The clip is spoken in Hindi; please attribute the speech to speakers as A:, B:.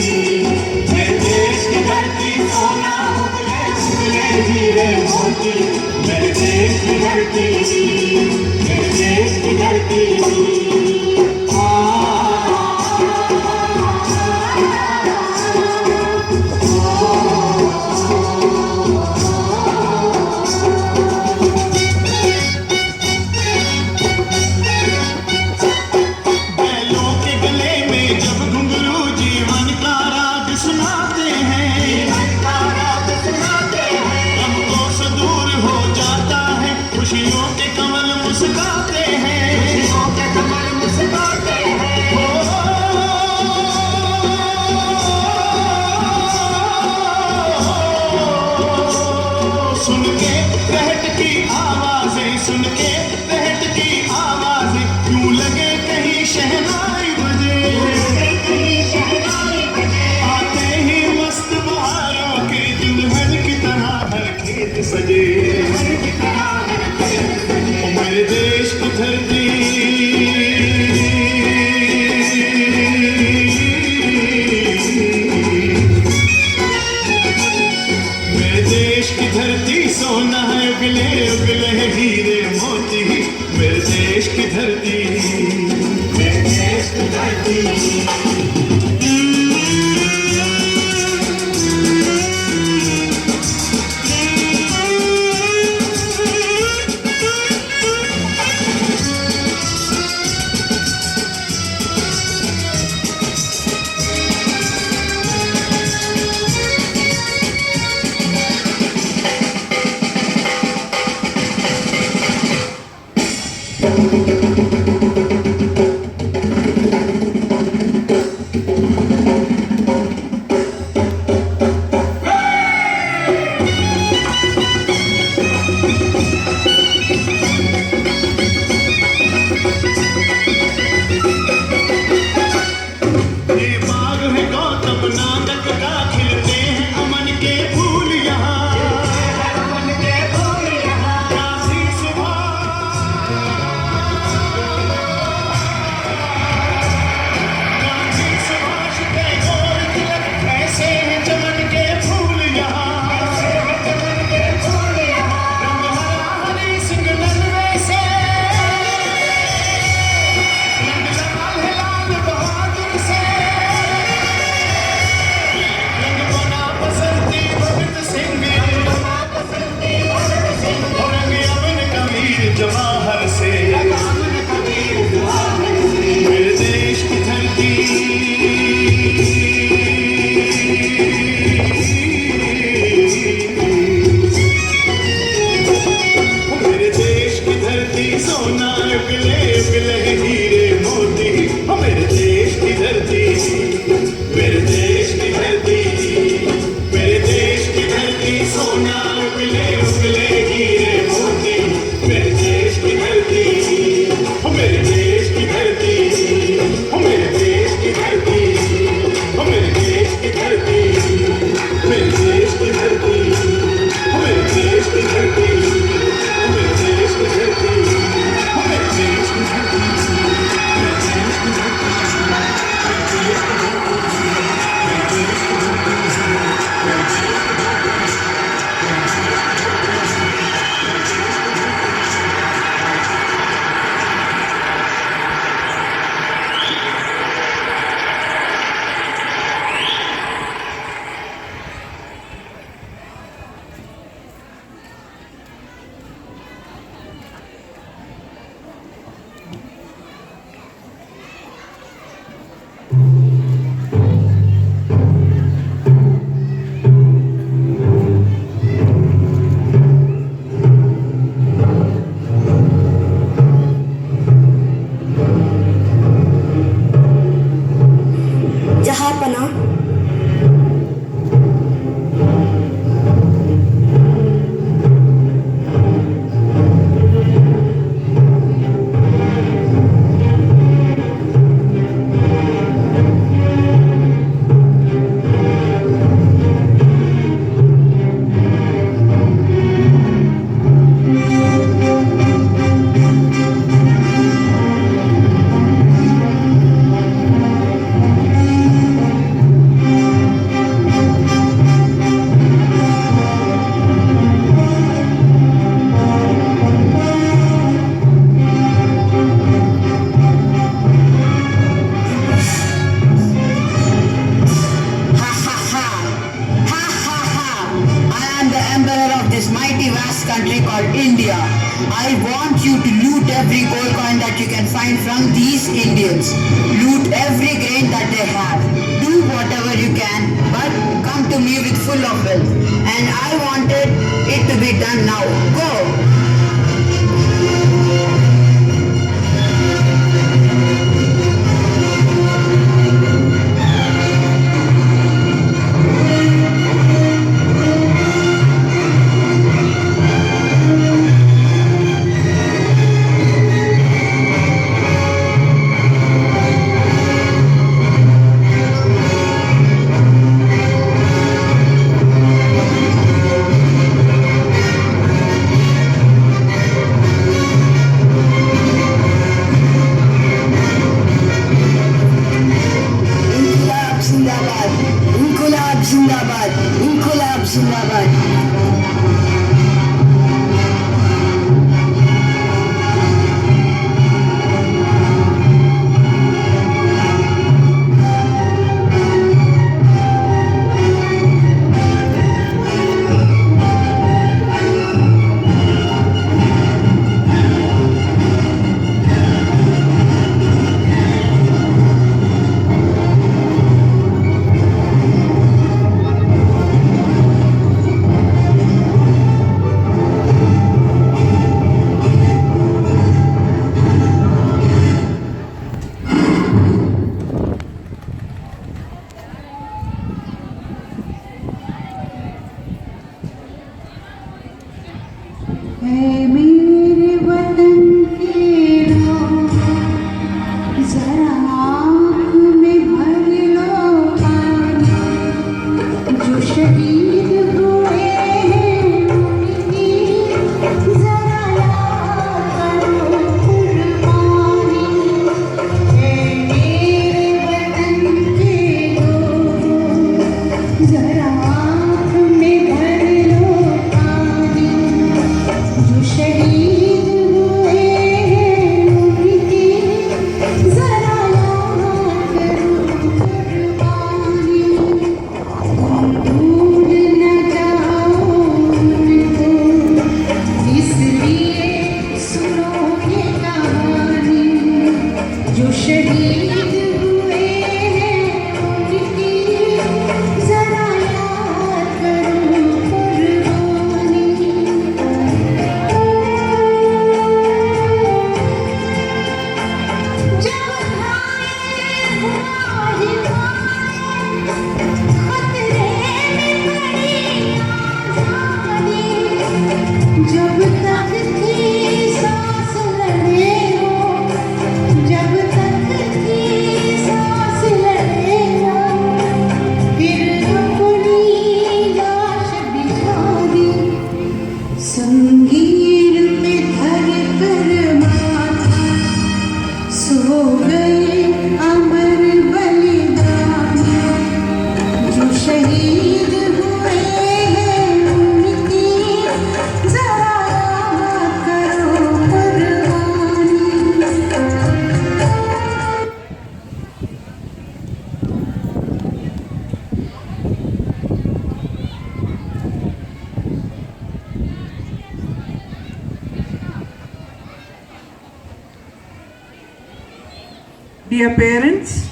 A: मेरे देश की धरती सोना उगले उगले हीरे मोती, मेरे देश की धरती, मेरे देश की धरती। सुन के रहट की आवाजें, सुन के रहट की आवाजें, क्यों लगे कहीं शहनाई बजे, आते ही मस्त बहारों के दुल्हन की तरह हर खेत सजे। मेरे देश की धरती, मेरे देश की धरती सोना है उगले उगले हीरे मोती, मेरे देश की धरती, मेरे देश की धरती।
B: country called India. I want you to loot every gold coin that you can find from these Indians. Loot every grain that they have. Do whatever you can, but come to me with full of wealth. And I wanted it to be done now. Go! İnkılap zindabad, İnkılap zindabad.
C: मेरे वतन के लोग जरा आँख में भर लो पानी जो शहीद हुए हैं उनकी जरा याद करो कुर्बानी मेरे वतन के लोग जरा आँख में भर लो पानी जो शहीद हुए हैं उनकी जरा याद करो कुर्बानी भूल न जाओ उनको इसलिए सुनो ये कहानी जो शहीद हुए हैं उनकी जरा याद करो कुर्बानी जब घायल हुआ खतरे में पड़ी आज़ादी जब तक थी सांस लड़े हो जब तक थी सांस लड़े हो फिर अपनी लाश बिछा दी संगीर पे धर कर माथा सो गए अमर बलिदानी जो शहीद हुए हैं उनकी जरा याद करो कुर्बानी
D: Dear parents,